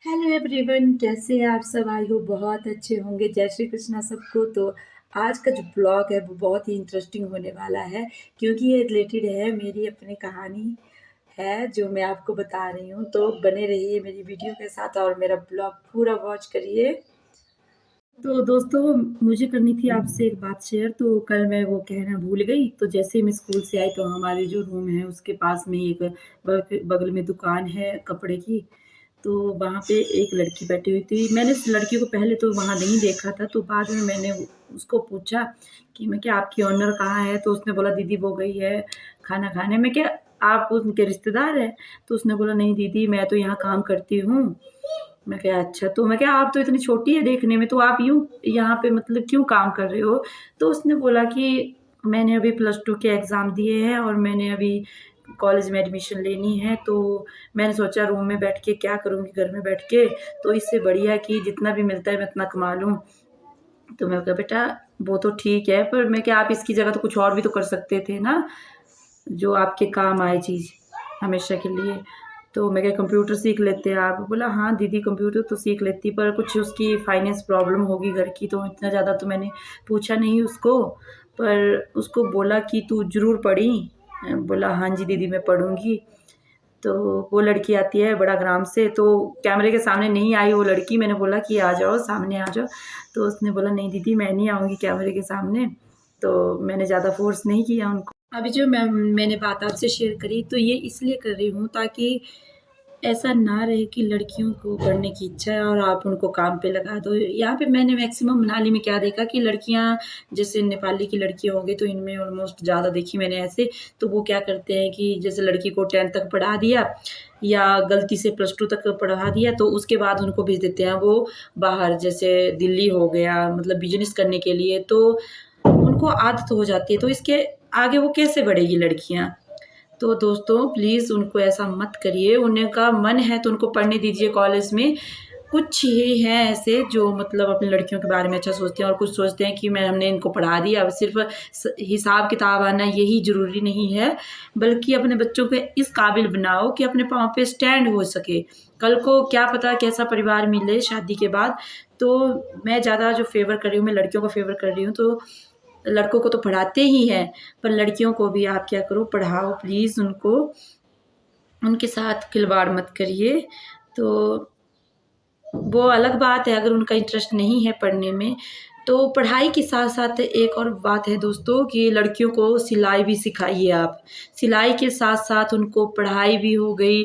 Hello everyone, कैसे हैं आप सब। आई होप बहुत अच्छे होंगे। जय श्री कृष्णा सबको। तो आज का जो ब्लॉग है वो बहुत ही इंटरेस्टिंग होने वाला है, क्योंकि ये रिलेटेड है मेरी अपनी कहानी है जो मैं आपको बता रही हूँ। तो बने रहिए मेरी वीडियो के साथ और मेरा ब्लॉग पूरा वॉच करिए। तो दोस्तों, मुझे करनी थी आपसे एक बात शेयर। तो कल मैं वो कहना भूल गई। तो जैसे ही मैं स्कूल से आई तो हमारे जो रूम है उसके पास में एक बगल में दुकान है कपड़े की। तो वहाँ पे एक लड़की बैठी हुई थी। मैंने उस लड़की को पहले तो वहाँ नहीं देखा था, तो बाद में मैंने उसको पूछा कि मैं क्या आपकी ओनर कहाँ है? तो उसने बोला दीदी वो गई है खाना खाने। मैं क्या आप उनके रिश्तेदार हैं? तो उसने बोला नहीं दीदी, मैं तो यहाँ काम करती हूँ। मैं क्या अच्छा। तो मैं क्या आप तो इतनी छोटी है देखने में, तो आप यूँ यहाँ पे मतलब क्यों काम कर रहे हो? तो उसने बोला कि मैंने अभी +2 के एग्ज़ाम दिए हैं और मैंने अभी कॉलेज में एडमिशन लेनी है। तो मैंने सोचा रूम में बैठ के क्या करूँगी घर में बैठ के, तो इससे बढ़िया कि जितना भी मिलता है मैं उतना कमा लूँ। तो मैं कहा बेटा वो तो ठीक है, पर मैं क्या आप इसकी जगह तो कुछ और भी तो कर सकते थे ना, जो आपके काम आए चीज़ हमेशा के लिए। तो मैं क्या कंप्यूटर सीख लेते आप? बोला हाँ दीदी कंप्यूटर तो सीख लेती, पर कुछ उसकी फाइनेंस प्रॉब्लम होगी घर की, तो इतना ज़्यादा तो मैंने पूछा नहीं उसको। पर उसको बोला कि तू ज़रूर पढ़ी? बोला हाँ जी दीदी मैं पढ़ूँगी। तो वो लड़की आती है बड़ा ग्राम से, तो कैमरे के सामने नहीं आई वो लड़की। मैंने बोला कि आ जाओ सामने आ जाओ। तो उसने बोला नहीं दीदी मैं नहीं आऊँगी कैमरे के सामने। तो मैंने ज़्यादा फ़ोर्स नहीं किया उनको। अभी जो मैंने बात आपसे शेयर करी तो ये इसलिए कर रही हूँ ताकि ऐसा ना रहे कि लड़कियों को पढ़ने की इच्छा है और आप उनको काम पे लगा दो। यहाँ पे मैंने मैक्सिमम मनाली में क्या देखा कि लड़कियाँ, जैसे नेपाली की लड़कियाँ हो गई तो इनमें ऑलमोस्ट ज़्यादा देखी मैंने ऐसे। तो वो क्या करते हैं कि जैसे लड़की को 10th तक पढ़ा दिया या गलती से +2 तक पढ़ा दिया, तो उसके बाद उनको भेज देते हैं वो बाहर, जैसे दिल्ली हो गया, मतलब बिज़नेस करने के लिए। तो उनको आदत हो जाती है, तो इसके आगे वो कैसे बढ़ेगी लड़कियाँ? तो दोस्तों प्लीज़ उनको ऐसा मत करिए। उनका मन है तो उनको पढ़ने दीजिए कॉलेज में। कुछ ही हैं ऐसे जो मतलब अपनी लड़कियों के बारे में अच्छा सोचते हैं, और कुछ सोचते हैं कि मैं हमने इनको पढ़ा दिया, अब सिर्फ़ हिसाब किताब आना यही ज़रूरी नहीं है, बल्कि अपने बच्चों को इस काबिल बनाओ कि अपने पाँव पे स्टैंड हो सके। कल को क्या पता कैसा परिवार मिले शादी के बाद। तो मैं ज़्यादा जो फ़ेवर कर रही हूँ, मैं लड़कियों का फ़ेवर कर रही हूँ। तो लड़कों को तो पढ़ाते ही हैं, पर लड़कियों को भी आप क्या करो पढ़ाओ प्लीज़ उनको, उनके साथ खिलवाड़ मत करिए। तो वो अलग बात है अगर उनका इंटरेस्ट नहीं है पढ़ने में। तो पढ़ाई के साथ-साथ एक और बात है दोस्तों कि लड़कियों को सिलाई भी सिखाइए आप। सिलाई के साथ-साथ उनको पढ़ाई भी हो गई,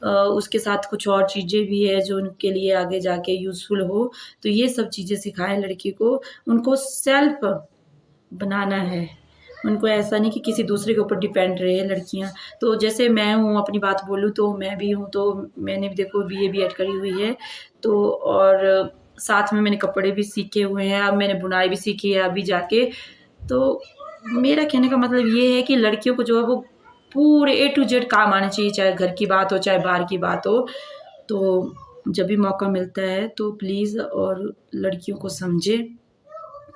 उसके साथ कुछ और चीज़ें भी हैं जो उनके लिए आगे जाके यूज़फुल हो। तो ये सब चीज़ें सिखाएँ लड़की को। उनको सेल्फ बनाना है। उनको ऐसा नहीं कि किसी दूसरे के ऊपर डिपेंड रहे लड़कियाँ। तो जैसे मैं हूँ, अपनी बात बोलूँ तो मैं भी हूँ, तो मैंने भी देखो बीए बीएड करी हुई है। तो और साथ में मैंने कपड़े भी सीखे हुए हैं, अब मैंने बुनाई भी सीखी है अभी जाके। तो मेरा कहने का मतलब ये है कि लड़कियों को जो है वो पूरे ए टू ज़ेड काम आना चाहिए, चाहे घर की बात हो, चाहे बाहर की बात हो। तो जब भी मौका मिलता है तो प्लीज़ और लड़कियों को समझें,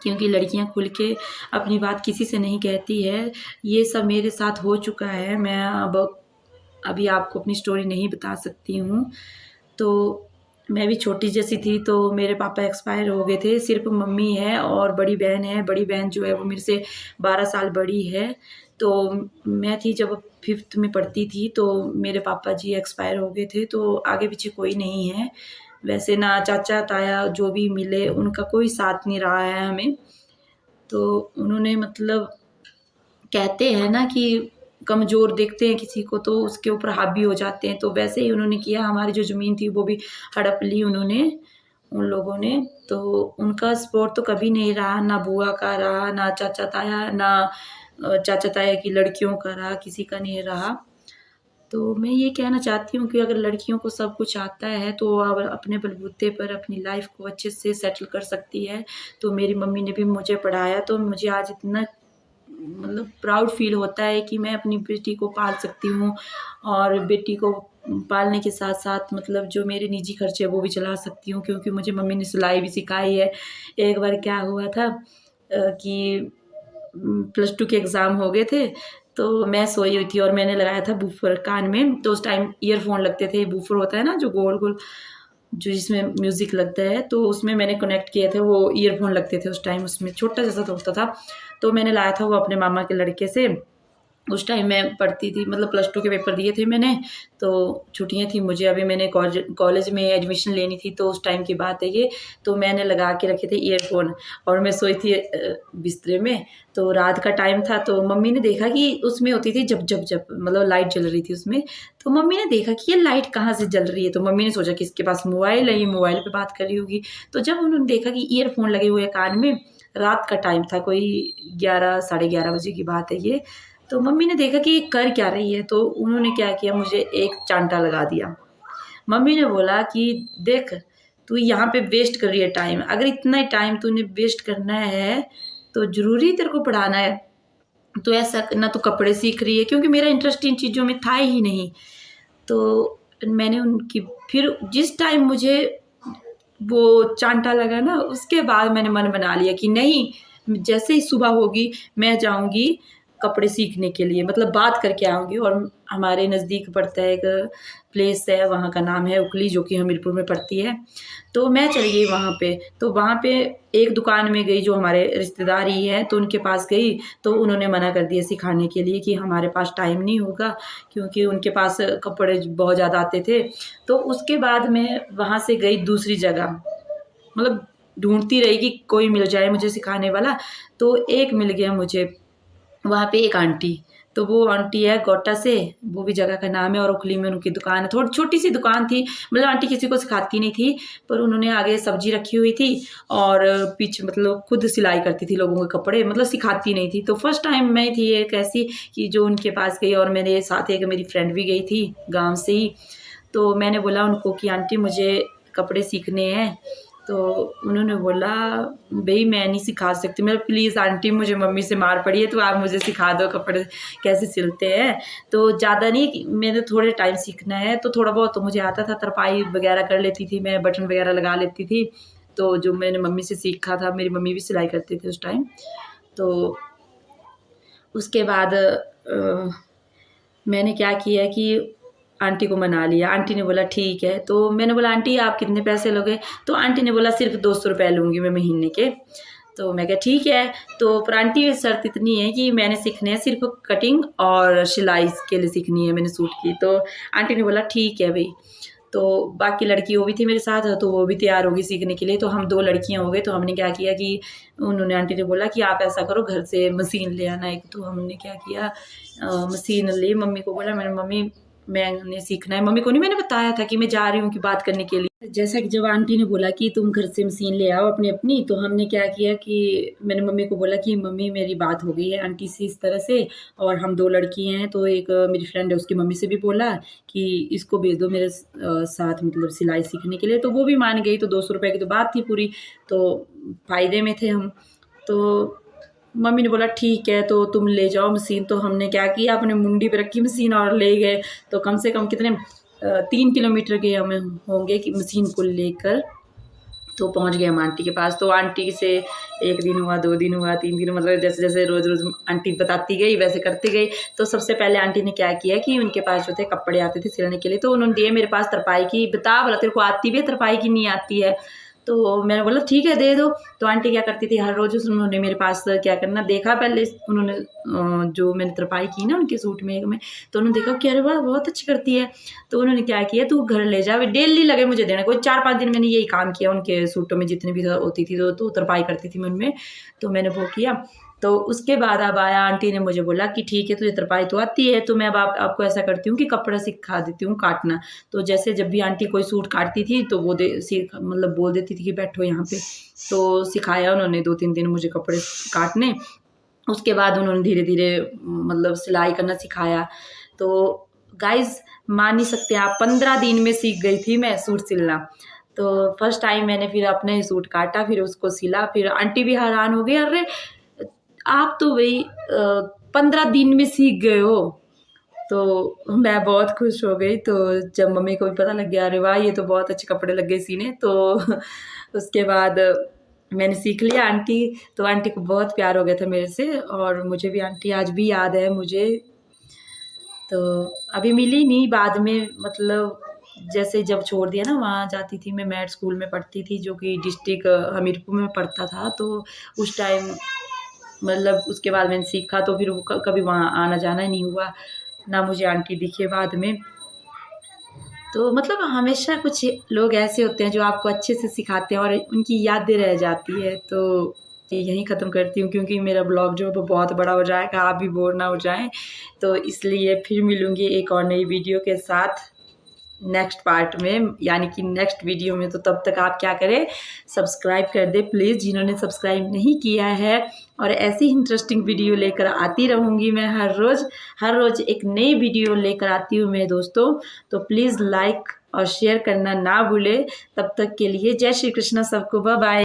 क्योंकि लड़कियाँ खुल के अपनी बात किसी से नहीं कहती है। ये सब मेरे साथ हो चुका है। मैं अब अभी आपको अपनी स्टोरी नहीं बता सकती हूँ। तो मैं भी छोटी जैसी थी, तो मेरे पापा एक्सपायर हो गए थे। सिर्फ़ मम्मी है और बड़ी बहन है। बड़ी बहन जो है वो मेरे से 12 साल बड़ी है। तो मैं थी जब 5th में पढ़ती थी, तो मेरे पापा जी एक्सपायर हो गए थे, तो आगे-पीछे कोई नहीं है। वैसे ना चाचा-ताया जो भी मिले उनका कोई साथ नहीं रहा है हमें। तो उन्होंने मतलब कहते हैं ना कि कमज़ोर देखते हैं किसी को तो उसके ऊपर हावी हो जाते हैं, तो वैसे ही उन्होंने किया। हमारी जो ज़मीन थी वो भी हड़प ली उन्होंने, उन लोगों ने। तो उनका सपोर्ट तो कभी नहीं रहा, ना बुआ का रहा, ना चाचा-ताया, ना चाचा-ताया की लड़कियों का रहा, किसी का नहीं रहा। तो मैं ये कहना चाहती हूँ कि अगर लड़कियों को सब कुछ आता है तो अब अपने बलबूते पर अपनी लाइफ़ को अच्छे से सेटल कर सकती है। तो मेरी मम्मी ने भी मुझे पढ़ाया, तो मुझे आज इतना मतलब प्राउड फ़ील होता है कि मैं अपनी बेटी को पाल सकती हूँ, और बेटी को पालने के साथ-साथ मतलब जो मेरे निजी खर्चे हैं वो भी चला सकती हूँ, क्योंकि मुझे मम्मी ने सिलाई भी सिखाई है। एक बार क्या हुआ था कि +2 के एग्ज़ाम हो गए थे, तो मैं सोई हुई थी और मैंने लगाया था बूफ़र कान में। तो उस टाइम ईयरफ़ोन लगते थे, बूफ़र होता है ना जो गोल-गोल, जो जिसमें म्यूज़िक लगता है, तो उसमें मैंने कनेक्ट किए थे, वो ईयरफ़ोन लगते थे उस टाइम, उसमें छोटा जैसा तो होता था। तो मैंने लाया था वो अपने मामा के लड़के से। उस टाइम मैं पढ़ती थी, मतलब प्लस टू के पेपर दिए थे मैंने, तो छुट्टियाँ थी मुझे, अभी मैंने कॉलेज में एडमिशन लेनी थी, तो उस टाइम की बात है ये। तो मैंने लगा के रखे थे ईयरफ़ोन और मैं सोई थी बिस्तरे में। तो रात का टाइम था, तो मम्मी ने देखा कि उसमें होती थी जब जब जब, मतलब लाइट जल रही थी उसमें। तो मम्मी ने देखा कि ये लाइट कहाँ से जल रही है, तो मम्मी ने सोचा कि इसके पास मोबाइल है, ये मोबाइल पे बात कर रही होगी। तो जब उन्होंने देखा कि ईयरफ़ोन लगे हुए हैं कान में, रात का टाइम था, कोई 11 साढ़े 11 बजे की बात है ये। तो मम्मी ने देखा कि ये कर क्या रही है, तो उन्होंने क्या किया, मुझे एक चांटा लगा दिया। मम्मी ने बोला कि देख, तू यहाँ पे वेस्ट कर रही है टाइम, अगर इतना टाइम तूने वेस्ट करना है तो ज़रूरी तेरे को पढ़ाना है। तो ऐसा ना, तो कपड़े सीख रही है, क्योंकि मेरा इंटरेस्ट इन चीज़ों में था ही नहीं। तो मैंने उनकी, फिर जिस टाइम मुझे वो चांटा लगा ना, उसके बाद मैंने मन बना लिया कि नहीं, जैसे ही सुबह होगी मैं जाऊँगी कपड़े सीखने के लिए, मतलब बात करके आऊँगी। और हमारे नज़दीक पड़ता है एक प्लेस है, वहाँ का नाम है उखली, जो कि हमीरपुर में पड़ती है। तो मैं चली गई वहाँ पे, तो वहाँ पे एक दुकान में गई, जो हमारे रिश्तेदार ही है, तो उनके पास गई। तो उन्होंने मना कर दिया सिखाने के लिए कि हमारे पास टाइम नहीं होगा, क्योंकि उनके पास कपड़े बहुत ज़्यादा आते थे। तो उसके बाद मैं वहाँ से गई दूसरी जगह, मतलब ढूँढती रही कि कोई मिल जाए मुझे सिखाने वाला। तो एक मिल गया मुझे, वहाँ पे एक आंटी। तो वो आंटी है गोटा से, वो भी जगह का नाम है, और उखली में उनकी दुकान है। थोड़ी छोटी-सी दुकान थी, मतलब आंटी किसी को सिखाती नहीं थी, पर उन्होंने आगे सब्ज़ी रखी हुई थी और पीछे मतलब खुद सिलाई करती थी लोगों के कपड़े, मतलब सिखाती नहीं थी। तो फर्स्ट टाइम मैं थी एक ऐसी कि जो उनके पास गई, और मेरे साथ एक मेरी फ्रेंड भी गई थी गाँव से ही। तो मैंने बोला उनको कि आंटी मुझे कपड़े सीखने हैं। तो उन्होंने बोला, भई मैं नहीं सिखा सकती। मैं, प्लीज़ आंटी, मुझे मम्मी से मार पड़ी है, तो आप मुझे सिखा दो कपड़े कैसे सिलते हैं। तो ज़्यादा नहीं, मैंने थोड़े टाइम सीखना है, तो थोड़ा बहुत तो मुझे आता था, तरपाई वगैरह कर लेती थी मैं, बटन वगैरह लगा लेती थी। तो जो मैंने मम्मी से सीखा था, मेरी मम्मी भी सिलाई करते थे उस टाइम। तो उसके बाद मैंने क्या किया कि आंटी को मना लिया। आंटी ने बोला ठीक है। तो मैंने बोला आंटी आप कितने पैसे लोगे? तो आंटी ने बोला सिर्फ़ 200 रुपए लूँगी मैं महीने के। तो मैं कहा ठीक है। तो पर आंटी की शर्त इतनी है कि मैंने सीखने हैं सिर्फ़ कटिंग और सिलाई के लिए सीखनी है मैंने सूट की। तो आंटी ने बोला ठीक है भई। तो बाकी लड़की वो भी थी मेरे साथ, तो वो भी तैयार हो गई सीखने के लिए। तो हम 2 लड़कियाँ हो गई। तो हमने क्या किया कि उन्होंने, आंटी ने बोला कि आप ऐसा करो, घर से मशीन ले आना एक। तो हमने क्या किया, मशीन ली, मम्मी को बोला, मैंने मम्मी मैंने सीखना है। मम्मी को नहीं मैंने बताया था कि मैं जा रही हूँ कि बात करने के लिए। जैसा कि जब आंटी ने बोला कि तुम घर से मशीन ले आओ अपनी-अपनी, तो हमने क्या किया कि मैंने मम्मी को बोला कि मम्मी मेरी बात हो गई है आंटी से इस तरह से, और हम 2 लड़की हैं, तो एक मेरी फ्रेंड है, उसकी मम्मी से भी बोला कि इसको भेज दो मेरे साथ, मतलब सिलाई सीखने के लिए। तो वो भी मान गई। तो 200 रुपए की तो बात थी पूरी, तो फ़ायदे में थे हम। तो मम्मी ने बोला ठीक है, तो तुम ले जाओ मशीन। तो हमने क्या किया, अपने मुंडी पे रखी मशीन और ले गए। तो कम से कम कितने 3 किलोमीटर गए हमें होंगे कि मशीन को लेकर। तो पहुँच गए हम आंटी के पास। तो आंटी से 1 दिन हुआ, 2 दिन हुआ, 3 दिन, मतलब जैसे-जैसे रोज़-रोज़ आंटी बताती गई वैसे करती गई। तो सबसे पहले आंटी ने क्या किया कि उनके पास जो थे कपड़े आते थे सिलने के लिए, तो उन्होंने दिए मेरे पास तरपाई की। बता भला तेरे को आती भी है तरपाई की नहीं आती है? तो मैंने बोला ठीक है दे दो। तो आंटी क्या करती थी, हर रोज़ उन्होंने मेरे पास क्या करना देखा, पहले उन्होंने जो मैंने तरपाई की ना उनके सूट में, तो उन्होंने देखा कि अरे वाह! बहुत अच्छी करती है। तो उन्होंने क्या किया, तू घर ले जा, डेली लगे मुझे देना। कोई 4-5 दिन मैंने यही काम किया उनके सूटों में, जितनी भी होती थी, तो तरपाई करती थी मैं उनमें। तो मैंने वो किया। तो उसके बाद अब आया, आंटी ने मुझे बोला कि ठीक है तुझे तरपाई तो आती है, तो मैं अब आपको ऐसा करती हूँ कि कपड़ा सिखा देती हूँ काटना। तो जैसे जब भी आंटी कोई सूट काटती थी, तो वो मतलब बोल देती थी कि बैठो यहाँ पे। तो सिखाया उन्होंने 2-3 दिन मुझे कपड़े काटने। उसके बाद उन्होंने धीरे-धीरे मतलब सिलाई करना सिखाया। तो गाइज़ मान नहीं सकते आप, 15 दिन में सीख गई थी मैं सूट सिलना। तो फर्स्ट टाइम मैंने फिर अपने ही सूट काटा, फिर उसको सिला, फिर आंटी भी हैरान हो गई, "अरे! आप तो भई 15 दिन में सीख गए हो।" तो मैं बहुत खुश हो गई। तो जब मम्मी को भी पता लग गया, अरे वाह! ये तो बहुत अच्छे कपड़े लग गए सीने। तो उसके बाद मैंने सीख लिया। तो आंटी को बहुत प्यार हो गया था मेरे से, और मुझे भी आंटी आज भी याद है मुझे। तो अभी मिली नहीं बाद में, मतलब जैसे जब छोड़ दिया ना, वहाँ जाती थी मैं, मैड स्कूल में पढ़ती थी जो कि डिस्ट्रिक्ट हमीरपुर में पड़ता था। तो उस टाइम मतलब उसके बाद मैंने सीखा, तो फिर वो कभी वहाँ आना जाना ही नहीं हुआ, ना मुझे आंटी दिखे बाद में। तो मतलब हमेशा कुछ लोग ऐसे होते हैं जो आपको अच्छे से सिखाते हैं और उनकी यादें रह जाती है। तो ये यहीं ख़त्म करती हूँ, क्योंकि मेरा ब्लॉग जो है वो बहुत बड़ा हो जाएगा, आप भी बोर ना हो जाएँ। तो इसलिए फिर मिलूँगी एक और नई वीडियो के साथ नेक्स्ट पार्ट में, यानी कि नेक्स्ट वीडियो में। तो तब तक आप क्या करें, सब्सक्राइब कर दें प्लीज़, जिन्होंने सब्सक्राइब नहीं किया है। और ऐसी ही इंटरेस्टिंग वीडियो लेकर आती रहूँगी मैं हर रोज़ एक नई वीडियो लेकर आती हूँ मेरे दोस्तों। तो प्लीज़ लाइक और शेयर करना ना भूलें। तब तक के लिए जय श्री कृष्णा सबको, बाय बाय।